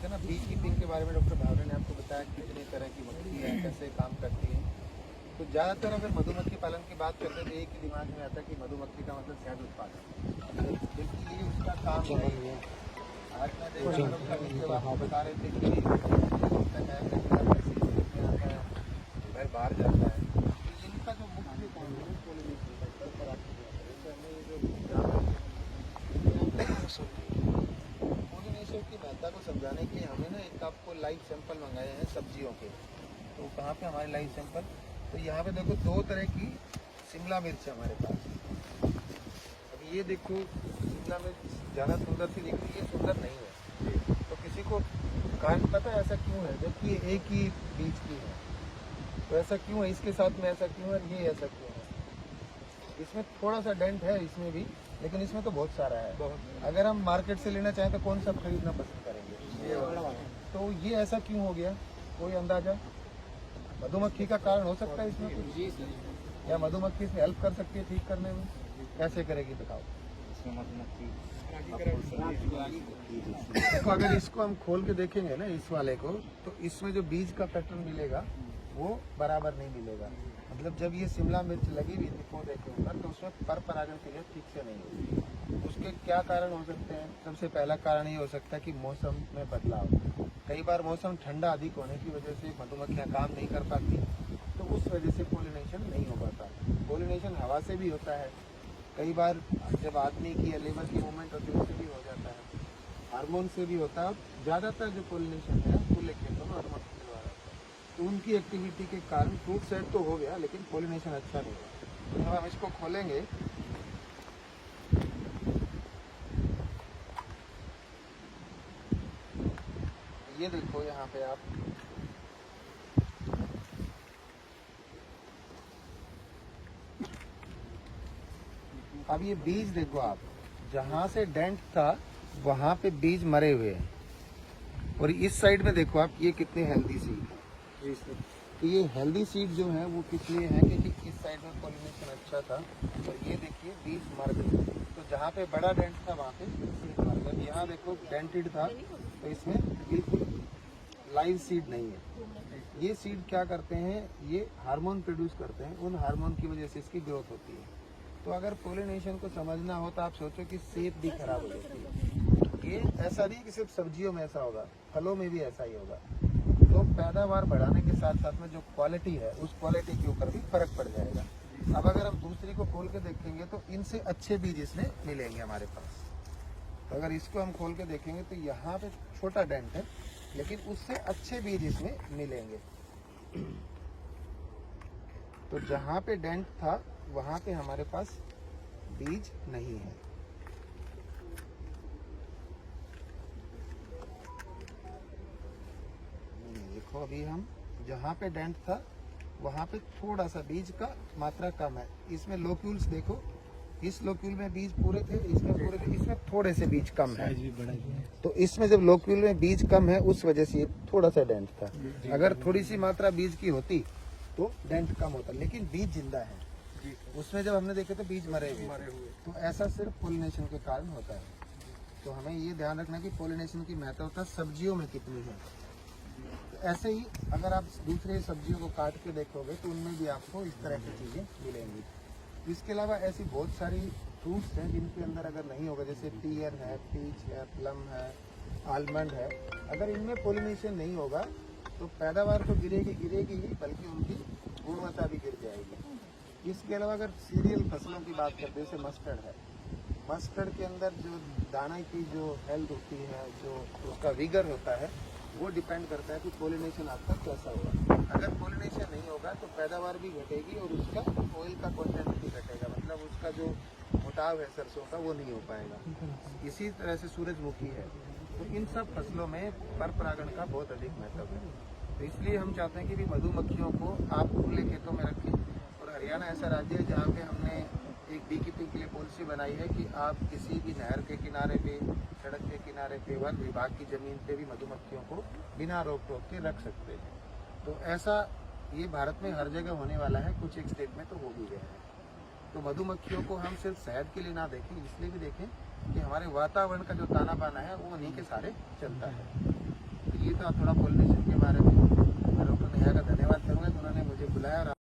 थे ना, B keeping के बारे में डॉक्टर भावरे ने आपको बताया कि कितनी तरह की मक्खी है, कैसे काम करती है। तो ज़्यादातर अगर मधुमक्खी पालन की बात करते हैं तो एक ही दिमाग में आता है कि मधुमक्खी का मतलब शहद उत्पादन, लेकिन ये उसका काम नहीं है। आज मैं देख रहा हूँ कभी जब आप बता रहे थे कि घर बाहर जाता है, तो इनका जो मुख्य काम है पोलिनेशन का, पोलिनेशन की महत्ता को समझाने के लिए हमने ना एक आपको लाइव सैंपल मंगाए हैं सब्जियों के। तो कहाँ पे हमारे लाइव सैंपल, तो यहाँ पे देखो दो तरह की शिमला मिर्च है हमारे पास। अब ये देखो शिमला मिर्च ज़्यादा सुंदर सी दिख रही है, सुंदर नहीं है। तो किसी को कारण पता है ऐसा क्यों है, जबकि ये एक ही बीज की है। तो ऐसा क्यों है, इसके साथ में ऐसा क्यों है, ये ऐसा क्यों है। इसमें थोड़ा सा डेंट है इसमें भी, लेकिन इसमें तो बहुत सारा है। अगर हम मार्केट से लेना चाहें तो कौन सा खरीदना पसंद करेंगे। तो ये ऐसा क्यों हो गया, कोई अंदाजा? मधुमक्खी का कारण हो सकता है इसमें कुछ, या मधुमक्खी इसमें हेल्प कर सकती है ठीक करने में? कैसे करेगी बताओ? देखो अगर इसको हम खोल के देखेंगे ना इस वाले को, तो इसमें जो बीज का पैटर्न मिलेगा वो बराबर नहीं मिलेगा। मतलब जब ये शिमला मिर्च लगी हुई थी पौधे के ऊपर, तो उसमें पर परागण क्रिया ठीक से नहीं होती। उसके क्या कारण हो सकते हैं? सबसे पहला कारण ये हो सकता है कि मौसम में बदलाव। कई बार मौसम ठंडा अधिक होने की वजह से मधुमक्खियाँ काम नहीं कर पाती, तो उस वजह से पोलिनेशन नहीं हो पाता। पोलिनेशन हवा से भी होता है, कई बार जब आदमी की या लेबर की मूवमेंट होती है उससे भी हो जाता है, हार्मोन से भी होता है। ज़्यादातर जो पोलिनेशन है खुले खेतों में मधुमक्खी के द्वारा, तो उनकी एक्टिविटी के कारण फ्रूट सेट तो हो गया, लेकिन पोलिनेशन अच्छा नहीं हुआ। तो हम इसको खोलेंगे, ये देखो यहाँ पे आप अब ये बीज देखो, आप जहाँ से डेंट था वहाँ पे बीज मरे हुए हैं, और इस साइड में देखो आप ये कितनी हेल्दी सीड है। तो ये हेल्दी सीड जो है वो किस लिए है, क्योंकि इस साइड में पोलिनेशन अच्छा था, और ये देखिए बीज मर गए। तो जहाँ पे बड़ा डेंट था वहाँ पे सीड मर गया। यहाँ देखो डेंटेड था, तो इसमें बिल्कुल लाइव सीड नहीं है। ये सीड क्या करते हैं, ये हार्मोन प्रोड्यूस करते हैं, उन हार्मोन की वजह से इसकी ग्रोथ होती है। तो अगर पोलिनेशन को समझना हो तो आप सोचो कि सेब भी खराब हो जाती है। ये ऐसा नहीं कि सिर्फ सब्जियों में ऐसा होगा, फलों में भी ऐसा ही होगा। तो पैदावार बढ़ाने के साथ साथ में जो क्वालिटी है उस क्वालिटी के ऊपर भी फर्क पड़ जाएगा। अब अगर हम दूसरी को खोल के देखेंगे तो इनसे अच्छे बीज इसमें मिलेंगे हमारे पास। तो अगर इसको हम खोल के देखेंगे तो यहाँ पे छोटा डेंट है, लेकिन उससे अच्छे बीज इसमें मिलेंगे। तो जहाँ पे डेंट था वहाँ पे हमारे पास बीज नहीं है। देखो अभी हम जहाँ पे डेंट था वहाँ पे थोड़ा सा बीज का मात्रा कम है। इसमें लोक्यूल्स देखो, इस लोक्यूल में बीज पूरे थे, इसमें पूरे थे, इसमें थोड़े से बीज कम है। तो इसमें जब लोक्यूल में बीज कम है उस वजह से ये थोड़ा सा डेंट था। अगर थोड़ी सी मात्रा बीज की होती तो डेंट कम होता, लेकिन बीज जिंदा है। उसमें जब हमने देखे तो बीज मरे हुए। तो ऐसा सिर्फ पोलिनेशन के कारण होता है। तो हमें ये ध्यान रखना कि पोलिनेशन की महत्वता सब्जियों में कितनी है। तो ऐसे ही अगर आप दूसरे सब्जियों को काट के देखोगे तो उनमें भी आपको इस तरह की चीज़ें मिलेंगी। इसके अलावा ऐसी बहुत सारी फ्रूट्स हैं जिनके अंदर अगर नहीं होगा, जैसे पियर है, पीच है, प्लम है, आलमंड है। अगर इनमें पोलिनेशन नहीं होगा तो पैदावार तो गिरेगी ही, बल्कि उनकी गुणवत्ता भी गिर जाएगी। इसके अलावा अगर सीरियल फसलों की बात करते हैं, जैसे मस्टर्ड है, मस्टर्ड के अंदर जो दाना की जो हेल्थ होती है, जो उसका विगर होता है, वो डिपेंड करता है कि पोलिनेशन आपका कैसा होगा। अगर पोलिनेशन नहीं होगा तो पैदावार भी घटेगी और उसका ऑयल का कंटेंट भी घटेगा, मतलब उसका जो मोटाव है सरसों का वो नहीं हो पाएगा। इसी तरह से सूरजमुखी है। तो इन सब फसलों में पर परागण का बहुत अधिक महत्व है। तो इसलिए हम चाहते हैं कि भी मधुमक्खियों को आप खुले खेतों में रखें। और हरियाणा ऐसा राज्य है जहाँ पे हमने एक बी कीपिंग के लिए पॉलिसी बनाई है कि आप किसी भी नहर के किनारे पे, सड़क के किनारे पे, वन विभाग की ज़मीन पे भी मधुमक्खियों को बिना रोक टोक के रख सकते हैं। तो ऐसा ये भारत में हर जगह होने वाला है, कुछ एक स्टेट में तो हो भी गया है। तो मधुमक्खियों को हम सिर्फ शहद के लिए ना देखें, इसलिए भी देखें कि हमारे वातावरण का जो ताना बाना है वो उन्हीं के सारे चलता है। ये था थोड़ा पॉलिनेशन के बारे में। मैं डॉक्टर नेहा का धन्यवाद करूंगा कि उन्होंने मुझे बुलाया और